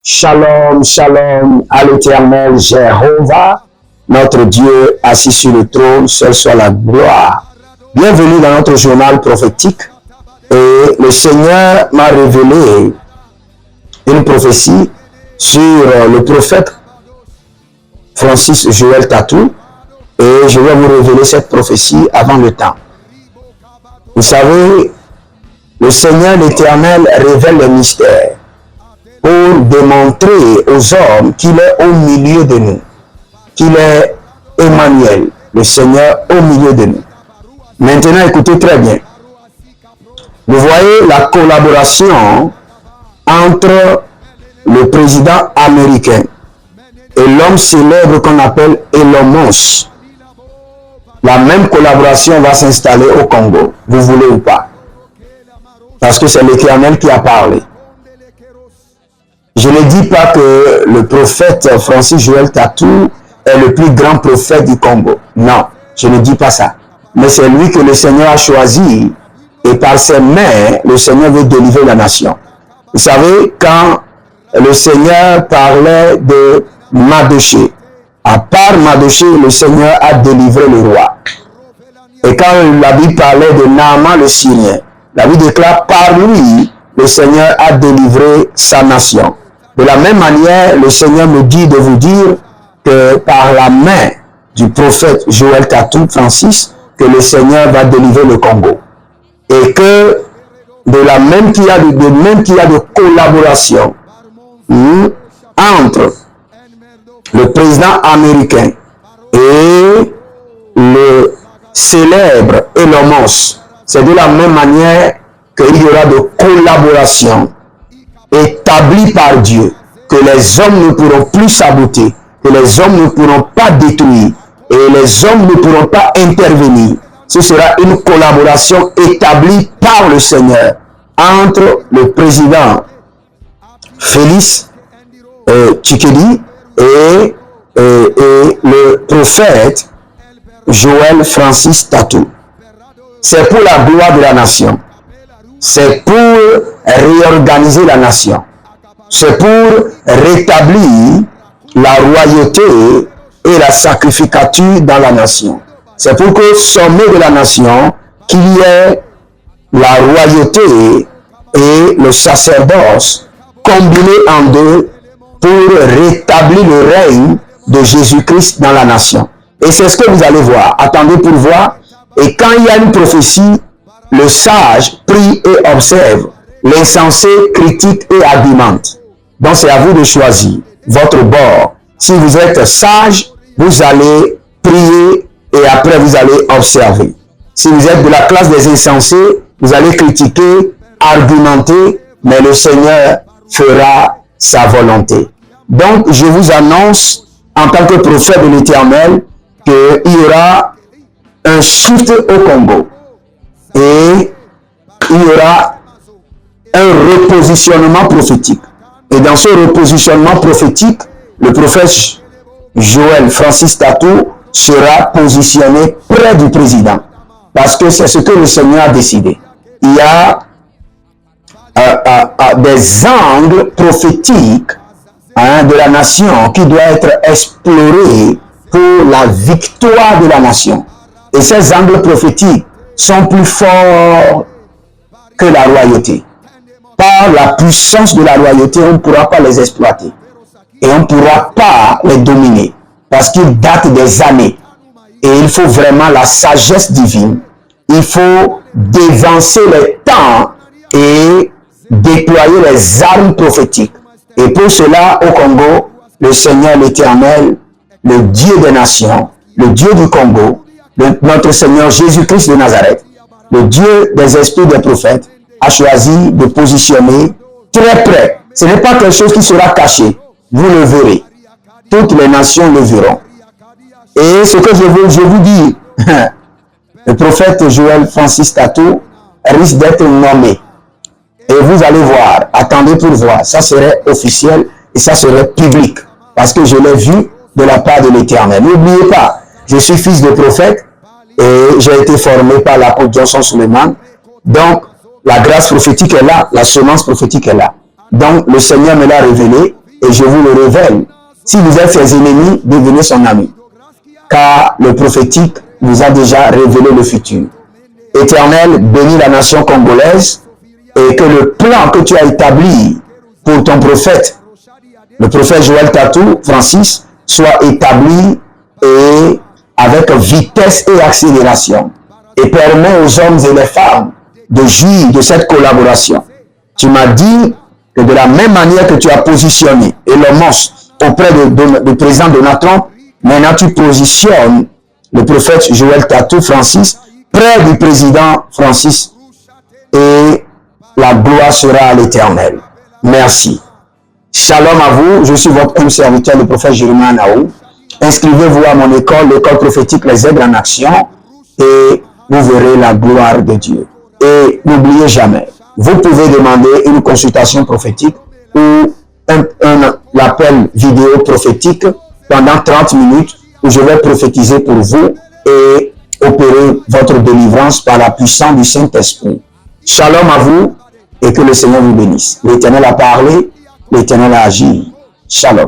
Shalom, shalom à l'Éternel Jéhovah, notre Dieu assis sur le trône, seul soit la gloire. Bienvenue dans notre journal prophétique. Et le Seigneur m'a révélé une prophétie sur le prophète Francis Joël Tatou. Et je vais vous révéler cette prophétie avant le temps. Vous savez, le Seigneur l'Éternel révèle les mystères pour démontrer aux hommes qu'il est au milieu de nous, qu'il est Emmanuel, le Seigneur au milieu de nous. Maintenant, écoutez très bien. Vous voyez la collaboration entre le président américain et l'homme célèbre qu'on appelle Elon Musk. La même collaboration va s'installer au Congo, vous voulez ou pas. Parce que c'est l'Éternel qui a parlé. Je ne dis pas que le prophète Francis Joël Tatou est le plus grand prophète du Congo. Non, je ne dis pas ça. Mais c'est lui que le Seigneur a choisi et par ses mains, le Seigneur veut délivrer la nation. Vous savez, quand le Seigneur parlait de Mardochée, à part Mardochée, le Seigneur a délivré le roi. Et quand la Bible parlait de Naaman le Syrien, la Bible déclare par lui, le Seigneur a délivré sa nation. De la même manière, le Seigneur me dit de vous dire que par la main du prophète Joël Tatou, Francis, que le Seigneur va délivrer le Congo. Et que de la même qu'il y a de collaboration entre le président américain et le célèbre Elon Musk. C'est de la même manière qu'il y aura de collaboration établie par Dieu, que les hommes ne pourront plus saboter, que les hommes ne pourront pas détruire et les hommes ne pourront pas intervenir. Ce sera une collaboration établie par le Seigneur entre le président Félix Tshisekedi et le prophète Joël Francis Tatou. C'est pour la gloire de la nation. C'est pour réorganiser la nation. C'est pour rétablir la royauté et la sacrificature dans la nation. C'est pour qu'au sommet de la nation, qu'il y ait la royauté et le sacerdoce combinés en deux pour rétablir le règne de Jésus-Christ dans la nation. Et c'est ce que vous allez voir. Attendez pour voir. Et quand il y a une prophétie, le sage prie et observe, l'insensé critique et argumente. Donc c'est à vous de choisir votre bord. Si vous êtes sage, vous allez prier et après vous allez observer. Si vous êtes de la classe des insensés, vous allez critiquer, argumenter, mais le Seigneur fera sa volonté. Donc je vous annonce en tant que prophète de l'Éternel qu'il y aura un shift au Congo. Et il y aura un repositionnement prophétique. Et dans ce repositionnement prophétique, le prophète Joël Francis Tatou sera positionné près du président. Parce que c'est ce que le Seigneur a décidé. Il y a des angles prophétiques de la nation qui doivent être explorés pour la victoire de la nation. Et ces angles prophétiques sont plus forts que la royauté. Par la puissance de la royauté, on ne pourra pas les exploiter. Et on ne pourra pas les dominer. Parce qu'ils datent des années. Et il faut vraiment la sagesse divine. Il faut dévancer les temps et déployer les armes prophétiques. Et pour cela, au Congo, le Seigneur l'Éternel, le Dieu des nations, le Dieu du Congo, notre Seigneur Jésus-Christ de Nazareth, le Dieu des esprits des prophètes, a choisi de positionner très près. Ce n'est pas quelque chose qui sera caché. Vous le verrez. Toutes les nations le verront. Et ce que je vous dis, le prophète Joël Francis Tatou risque d'être nommé. Et vous allez voir, attendez pour voir. Ça serait officiel et ça serait public. Parce que je l'ai vu de la part de l'Éternel. N'oubliez pas, je suis fils de prophète et j'ai été formé par l'apôtre Johnson Suleiman. Donc, la grâce prophétique est là, la semence prophétique est là. Donc, le Seigneur me l'a révélé et je vous le révèle. Si vous êtes ses ennemis, devenez son ami. Car le prophétique vous a déjà révélé le futur. Éternel, bénis la nation congolaise et que le plan que tu as établi pour ton prophète, le prophète Joël Tatou, Francis, soit établi et avec vitesse et accélération. Et permet aux hommes et les femmes de jouir de cette collaboration. Tu m'as dit que de la même manière que tu as positionné Elon Musk auprès du président Donald Trump, maintenant tu positionnes le prophète Joël Tatou, Francis, près du président Francis, et la gloire sera à l'Éternel. Merci. Shalom à vous, je suis votre humble serviteur, le prophète Jérémie Naou. Inscrivez-vous à mon école, l'école prophétique Les Aigles en Action, et vous verrez la gloire de Dieu. Et n'oubliez jamais, vous pouvez demander une consultation prophétique ou l'appel vidéo prophétique pendant 30 minutes où je vais prophétiser pour vous et opérer votre délivrance par la puissance du Saint-Esprit. Shalom à vous et que le Seigneur vous bénisse. L'Éternel a parlé, l'Éternel a agi. Shalom.